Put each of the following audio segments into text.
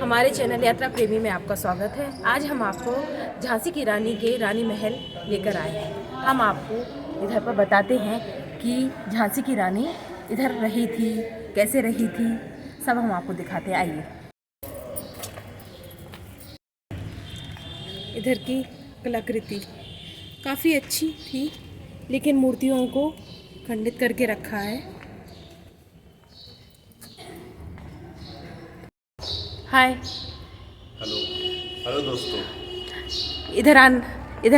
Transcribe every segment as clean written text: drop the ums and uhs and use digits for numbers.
हमारे चैनल यात्रा प्रेमी में आपका स्वागत है। आज हम आपको झांसी की रानी के रानी महल लेकर आए हैं। हम आपको इधर पर बताते हैं कि झांसी की रानी इधर रही थी, कैसे रही थी, सब हम आपको दिखाते हैं। आइए। इधर की कलाकृति काफ़ी अच्छी थी, लेकिन मूर्तियों को खंडित करके रखा है। हाय। हेलो हेलो दोस्तों। इधर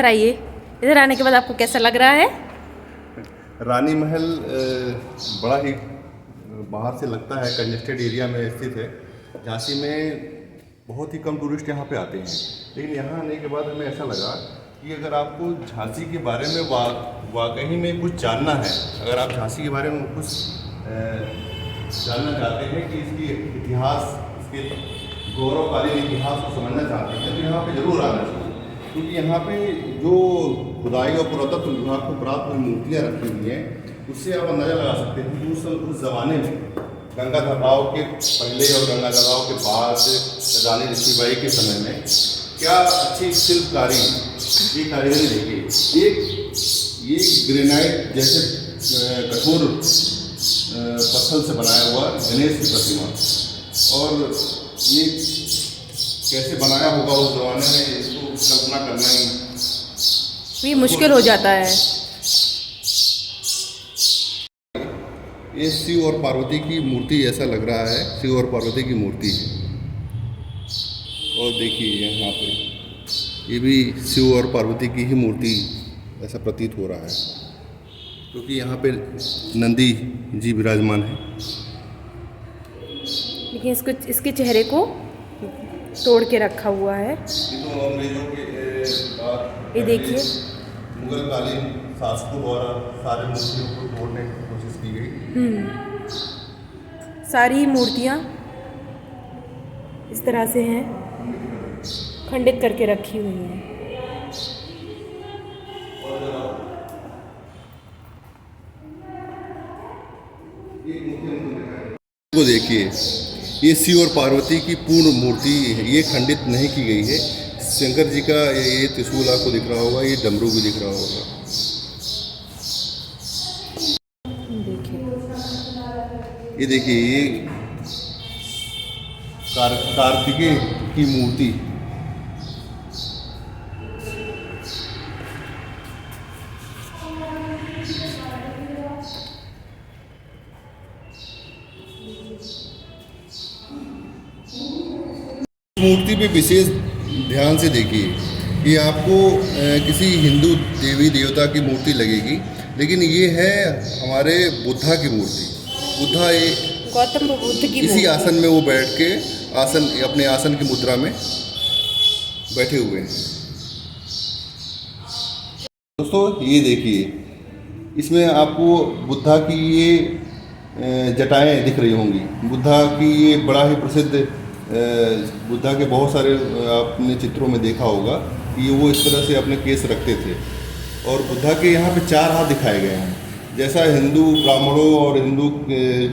आइए। इधर आने के बाद आपको कैसा लग रहा है? रानी महल बड़ा ही बाहर से लगता है, कंजेस्टेड एरिया में स्थित है। झांसी में बहुत ही कम टूरिस्ट यहाँ पे आते हैं, लेकिन यहाँ आने के बाद हमें ऐसा लगा कि अगर आपको झांसी के बारे में वाकई में कुछ जानना है, अगर आप झांसी के बारे में कुछ जानना चाहते हैं कि इसकी इतिहास, इसके गौरवकालीन इतिहास को समझना चाहते हैं, तो यहाँ पे जरूर आना चाहिए। क्योंकि यहाँ पे जो खुदाई और पुरातत्व विभाग को प्राप्त हुई मूर्तियाँ रखी हुई हैं, उससे आप अंदाजा लगा सकते हैं कि उस ज़माने में गंगाधर राव के पहले और गंगाधर राव के बाद रानी लक्ष्मीबाई के समय में क्या अच्छी शिल्पकारी, ये कारीगरी देखिए। ये ग्रेनाइट जैसे कठोर पत्थर से बनाया हुआ गणेश की प्रतिमा, और ये कैसे बनाया होगा उस जमाने में, इसको कल्पना करना ही मुश्किल हो जाता है। ये शिव और पार्वती की मूर्ति ऐसा लग रहा है, शिव और पार्वती की मूर्ति है। और देखिए यहाँ पे ये भी शिव और पार्वती की ही मूर्ति ऐसा प्रतीत हो रहा है, क्योंकि यहाँ पे नंदी जी विराजमान है। लेकिन इसके चेहरे को तोड़ के रखा हुआ है। तो अंग्रेजों के ये देखिए, मुगलकालीन शासकों द्वारा सारी मूर्तियों को तोड़ने की कोशिश की गई। सारी मूर्तियाँ इस तरह से हैं, खंडित करके रखी हुई हैं। को देखिए, ये शिव और पार्वती की पूर्ण मूर्ति है, ये खंडित नहीं की गई है। शंकर जी का ये त्रिशूल आपको दिख रहा होगा, ये डमरू भी दिख रहा होगा। ये देखिए, ये कार्तिकेय की मूर्ति। मूर्ति पे विशेष ध्यान से देखिए, ये आपको किसी हिंदू देवी देवता की मूर्ति लगेगी, लेकिन ये है हमारे बुद्धा की मूर्ति। बुद्धा ये गौतम बुद्ध की इसी आसन में वो बैठ के अपने आसन की मुद्रा में बैठे हुए हैं। दोस्तों ये देखिए, इसमें आपको बुद्धा की ये जटाएं दिख रही होंगी। बुद्धा की ये बड़ा ही प्रसिद्ध, बुद्धा के बहुत सारे आपने चित्रों में देखा होगा कि वो इस तरह से अपने केस रखते थे। और बुद्धा के यहाँ पे 4 हाथ दिखाए गए हैं, जैसा हिंदू ब्राह्मणों और हिंदू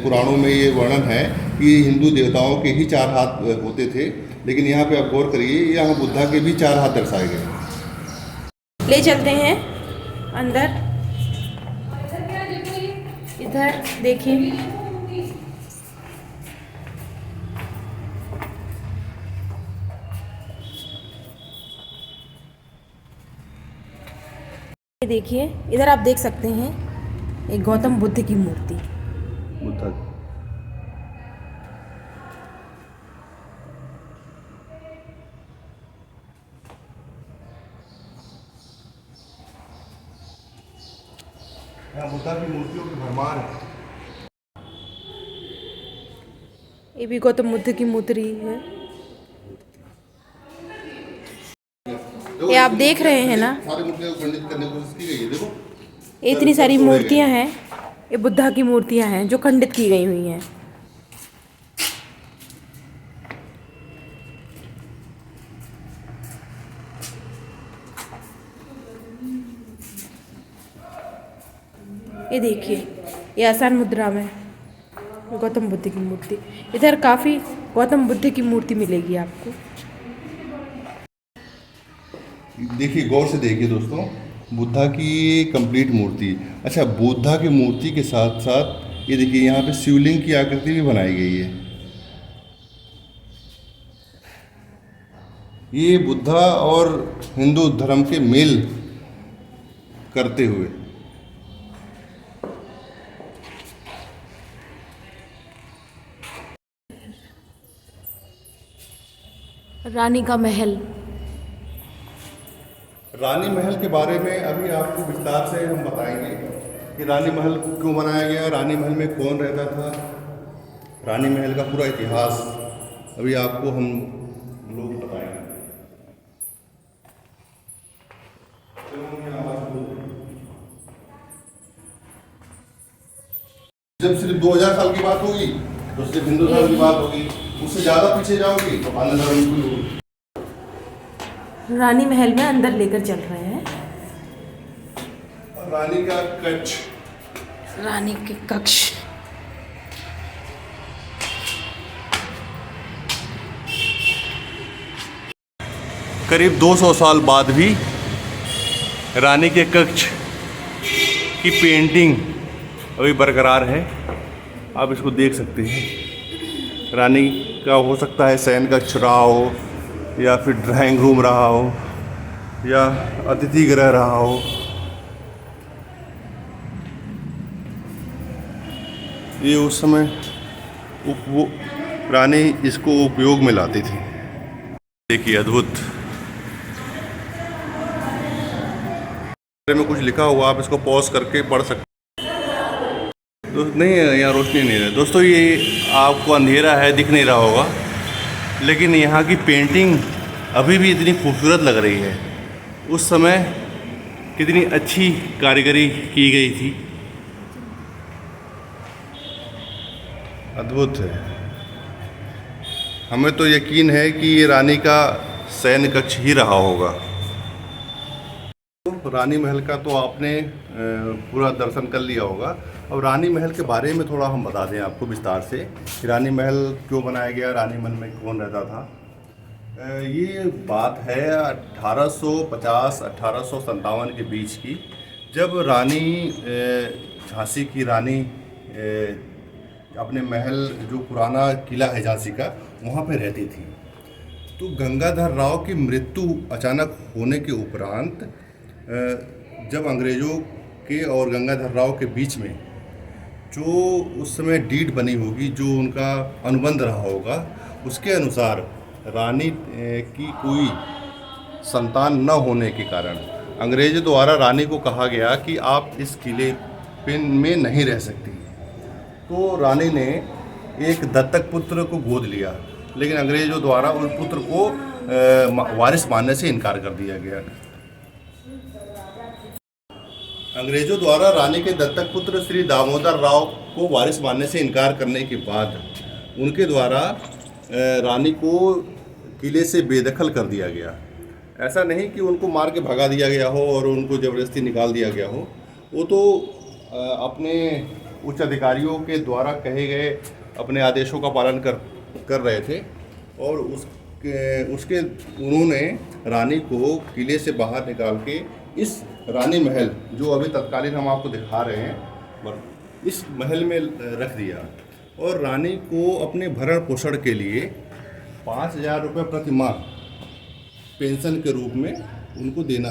पुराणों में ये वर्णन है कि हिंदू देवताओं के ही 4 हाथ होते थे, लेकिन यहाँ पे आप गौर करिए, यहाँ बुद्धा के भी 4 हाथ दर्शाए गए हैं। ले चलते हैं अंदर। इधर देखिए, देखिए, इधर आप देख सकते हैं एक गौतम बुद्ध की मूर्ति। बुद्धा बुद्धा की मूर्तियों की भरमार है। ये भी गौतम बुद्ध की मूर्ति है। ये आप देख रहे हैं ना, सारी मूर्तियों को खंडित करने की कोशिश की गई है। देखो, इतनी सारी मूर्तियां हैं, ये बुद्धा की मूर्तियां हैं जो खंडित की गई हुई हैं। ये देखिए, ये आसान मुद्रा में गौतम बुद्ध की मूर्ति। इधर काफ़ी गौतम बुद्ध की मूर्ति मिलेगी आपको। देखिए, गौर से देखिए दोस्तों, बुद्धा की कंप्लीट मूर्ति। अच्छा, बुद्धा की मूर्ति के साथ साथ ये देखिए यहाँ पे शिवलिंग की आकृति भी बनाई गई है। ये बुद्धा और हिंदू धर्म के मेल करते हुए। रानी का महल। रानी महल के बारे में अभी आपको विस्तार से हम बताएंगे कि रानी महल क्यों बनाया गया, रानी महल में कौन रहता था, रानी महल का पूरा इतिहास अभी आपको हम लोग बताएंगे। जब सिर्फ 2000 साल की बात होगी तो सिर्फ हिंदू धर्म की बात होगी, उससे ज़्यादा पीछे जाओगी तो अन्य धर्म की होगी। रानी महल में अंदर लेकर चल रहे हैं। रानी का कक्ष, रानी के कक्ष। करीब 200 साल बाद भी रानी के कक्ष की पेंटिंग अभी बरकरार है। आप इसको देख सकते हैं। रानी का हो सकता है शयन कक्ष रहा हो, या फिर ड्राइंग रूम रहा हो, या अतिथि गृह रहा हो। ये उस समय वो रानी इसको उपयोग में लाती थी। देखिए, अद्भुत में कुछ लिखा हुआ, आप इसको पॉज करके पढ़ सकते। तो नहीं, यहाँ रोशनी नहीं है दोस्तों, ये आपको अंधेरा है, दिख नहीं रहा होगा, लेकिन यहाँ की पेंटिंग अभी भी इतनी खूबसूरत लग रही है। उस समय कितनी अच्छी कारीगरी की गई थी, अद्भुत है। हमें तो यकीन है कि ये रानी का शयन कक्ष ही रहा होगा। तो रानी महल का तो आपने पूरा दर्शन कर लिया होगा। अब रानी महल के बारे में थोड़ा हम बता दें आपको विस्तार से कि रानी महल क्यों बनाया गया, रानी महल में कौन रहता था। ये बात है 1850-1857 के बीच की, जब रानी झांसी की रानी अपने महल, जो पुराना किला है झांसी का, वहाँ पे रहती थी। तो गंगाधर राव की मृत्यु अचानक होने के उपरांत जब अंग्रेज़ों के और गंगाधर राव के बीच में जो उस समय डीड बनी होगी, जो उनका अनुबंध रहा होगा, उसके अनुसार रानी की कोई संतान न होने के कारण अंग्रेज़ों द्वारा रानी को कहा गया कि आप इस किले में नहीं रह सकती। तो रानी ने एक दत्तक पुत्र को गोद लिया, लेकिन अंग्रेज़ों द्वारा उस पुत्र को वारिस मानने से इनकार कर दिया गया। अंग्रेज़ों द्वारा रानी के दत्तक पुत्र श्री दामोदर राव को वारिस मानने से इनकार करने के बाद उनके द्वारा रानी को किले से बेदखल कर दिया गया। ऐसा नहीं कि उनको मार के भगा दिया गया हो और उनको ज़बरदस्ती निकाल दिया गया हो। वो तो अपने उच्च अधिकारियों के द्वारा कहे गए अपने आदेशों का पालन कर रहे थे, और उसके उन्होंने रानी को किले से बाहर निकाल के इस रानी महल, जो अभी तत्कालीन हम आपको दिखा रहे हैं, इस महल में रख दिया। और रानी को अपने भरण पोषण के लिए 5000 रुपये प्रति माह पेंशन के रूप में उनको देना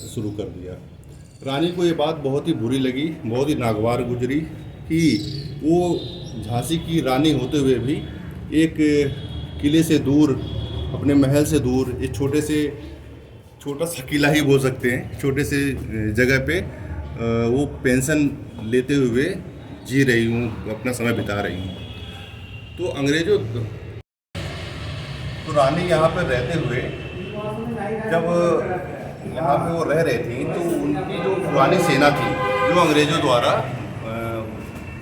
शुरू कर दिया। रानी को ये बात बहुत ही बुरी लगी, बहुत ही नागवार गुजरी कि वो झांसी की रानी होते हुए भी एक किले से दूर, अपने महल से दूर, एक छोटा सा किला ही बोल सकते हैं, छोटे से जगह पे वो पेंशन लेते हुए जी रही हूँ, अपना समय बिता रही हूँ। तो अंग्रेज़ों तो रानी यहाँ पर रहते हुए, जब यहाँ पे वो रह रही थी, तो उनकी जो पुरानी सेना थी, जो अंग्रेज़ों द्वारा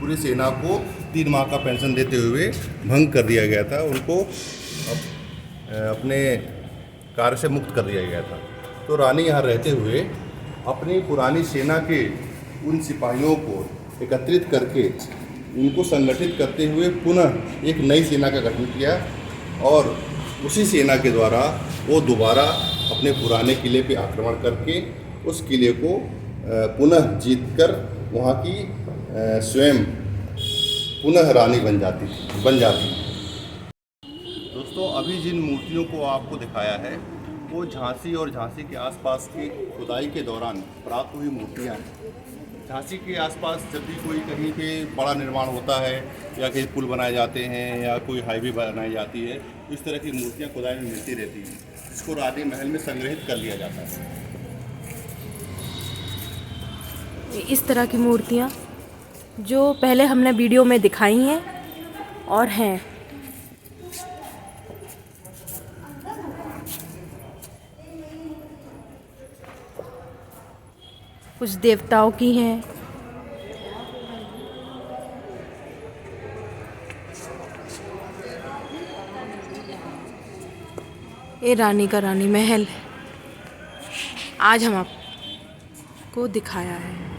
पूरी सेना को 3 माह का पेंशन देते हुए भंग कर दिया गया था, उनको अपने कार्य से मुक्त कर दिया गया था। तो रानी यहाँ रहते हुए अपनी पुरानी सेना के उन सिपाहियों को एकत्रित करके उनको संगठित करते हुए पुनः एक नई सेना का गठन किया और उसी सेना के द्वारा वो दोबारा अपने पुराने किले पे आक्रमण करके उस किले को पुनः जीतकर वहाँ की स्वयं पुनः रानी बन जाती। दोस्तों, अभी जिन मूर्तियों को आपको दिखाया है वो झांसी और झांसी के आसपास की खुदाई के दौरान प्राप्त हुई मूर्तियाँ हैं। झांसी के आसपास जब भी कोई कहीं पे बड़ा निर्माण होता है या कहीं पुल बनाए जाते हैं या कोई हाईवे बनाई जाती है, इस तरह की मूर्तियाँ खुदाई में मिलती रहती हैं, जिसको रानी महल में संग्रहित कर लिया जाता है। इस तरह की मूर्तियाँ जो पहले हमने वीडियो में दिखाई हैं और हैं। कुछ देवताओं की हैं। ये रानी का रानी महल आज हम आपको दिखाया है।